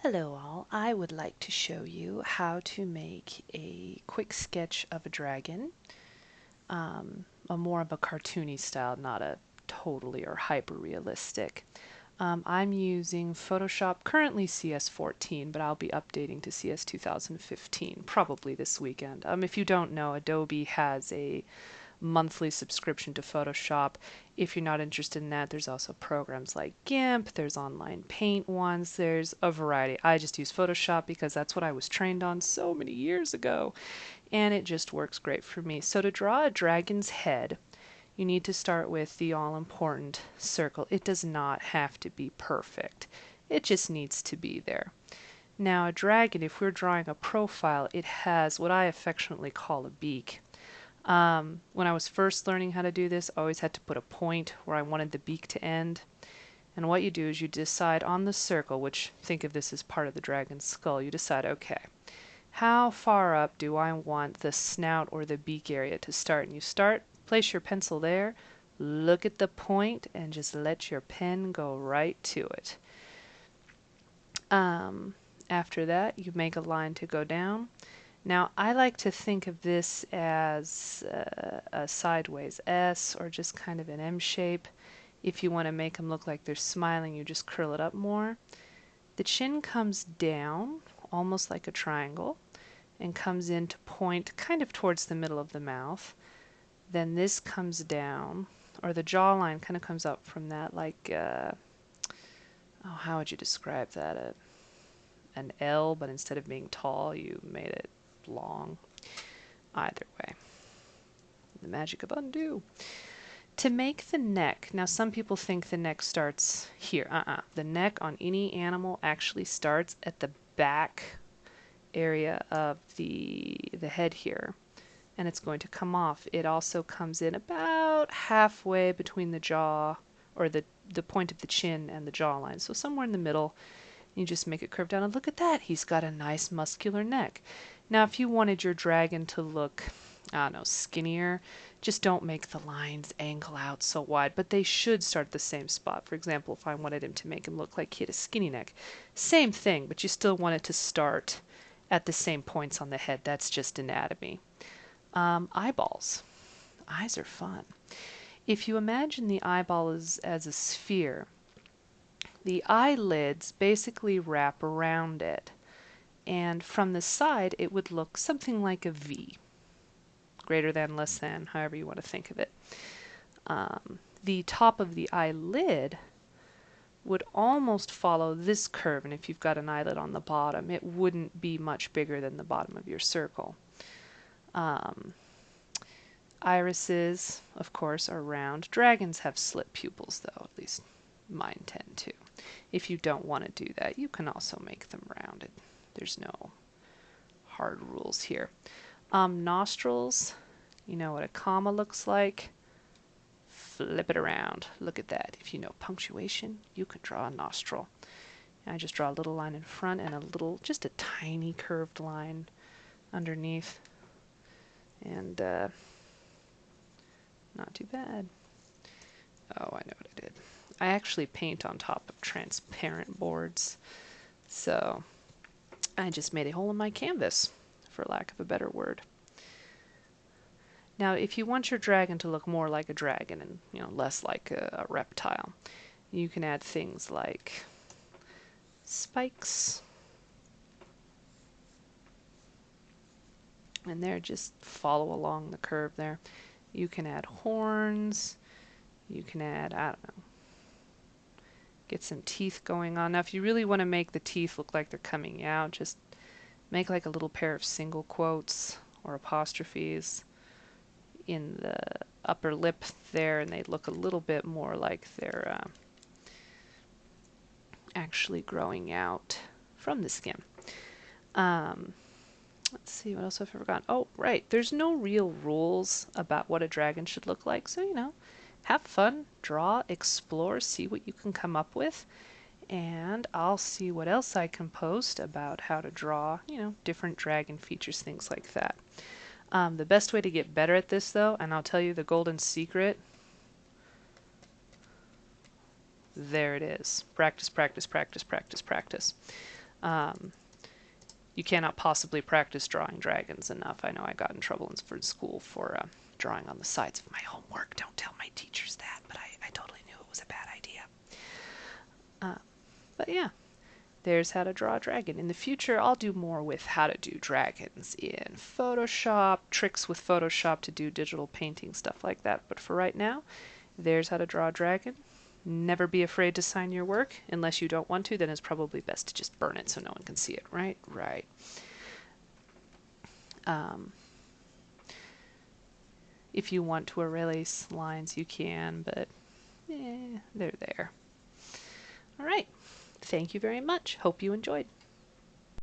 Hello all, I would like to show you how to make a quick sketch of a dragon, a more of a cartoony style, not a totally or hyper realistic. I'm using Photoshop, currently CS14, but I'll be updating to CS 2015 probably this weekend. If you don't know, Adobe has a monthly subscription to Photoshop. If you're not interested in that, there's also programs like GIMP, there's online paint ones, there's a variety. I just use Photoshop because that's what I was trained on so many years ago, and it just works great for me. So to draw a dragon's head, you need to start with the all-important circle. It does not have to be perfect. It just needs to be there. Now a dragon, if we're drawing a profile, it has what I affectionately call a beak. When I was first learning how to do this, I always had to put a point where I wanted the beak to end. And what you do is you decide on the circle, which think of this as part of the dragon's skull, you decide, okay, how far up do I want the snout or the beak area to start? And you start, place your pencil there, look at the point, and just let your pen go right to it. After that, you make a line to go down. Now, I like to think of this as a sideways S or just kind of an M shape. If you want to make them look like they're smiling, you just curl it up more. The chin comes down, almost like a triangle, and comes in to point kind of towards the middle of the mouth. Then this comes down, or the jawline kind of comes up from that like, how would you describe that? An L, but instead of being tall, you made it long. Either way, the magic of undo. To make the neck, now some people think the neck starts here. The neck on any animal actually starts at the back area of the head here, and it's going to come off. It also comes in about halfway between the jaw, or the point of the chin and the jawline, so somewhere in the middle. You just make it curve down, and look at that, he's got a nice muscular neck. Now if you wanted your dragon to look, I don't know, skinnier, just don't make the lines angle out so wide, but they should start at the same spot. For example, if I wanted him to make him look like he had a skinny neck, same thing, but you still want it to start at the same points on the head. That's just anatomy. Eyeballs. Eyes are fun. If you imagine the eyeball as a sphere, the eyelids basically wrap around it, and from the side it would look something like a V. Greater than, less than, however you want to think of it. The top of the eyelid would almost follow this curve, and if you've got an eyelid on the bottom, it wouldn't be much bigger than the bottom of your circle. Irises, of course, are round. Dragons have slit pupils, though, at least mine tend to. If you don't want to do that, you can also make them rounded. There's no hard rules here. Nostrils, you know what a comma looks like. Flip it around. Look at that. If you know punctuation, you can draw a nostril. And I just draw a little line in front and a little, just a tiny curved line underneath. And not too bad. Oh, I know what I did. I actually paint on top of transparent boards, so I just made a hole in my canvas, for lack of a better word. Now, if you want your dragon to look more like a dragon and less like a reptile, you can add things like spikes, and there, just follow along the curve there. You can add horns. You can add, I don't know, get some teeth going on. Now, if you really want to make the teeth look like they're coming out, just make like a little pair of single quotes or apostrophes in the upper lip there, and they look a little bit more like they're actually growing out from the skin. Let's see, what else have I forgotten? Oh, right, there's no real rules about what a dragon should look like, so, have fun, draw, explore, see what you can come up with, and I'll see what else I can post about how to draw, different dragon features, things like that. The best way to get better at this, though, and I'll tell you the golden secret, there it is. Practice, practice, practice, practice, practice. You cannot possibly practice drawing dragons enough. I know I got in trouble for school for drawing on the sides of my homework. Don't tell my teachers that, but I totally knew it was a bad idea. But yeah, there's how to draw a dragon. In the future, I'll do more with how to do dragons in Photoshop, tricks with Photoshop to do digital painting, stuff like that. But for right now, there's how to draw a dragon. Never be afraid to sign your work. Unless you don't want to, then it's probably best to just burn it so no one can see it, right? Right. If you want to erase lines, you can, but they're there. All right. Thank you very much. Hope you enjoyed.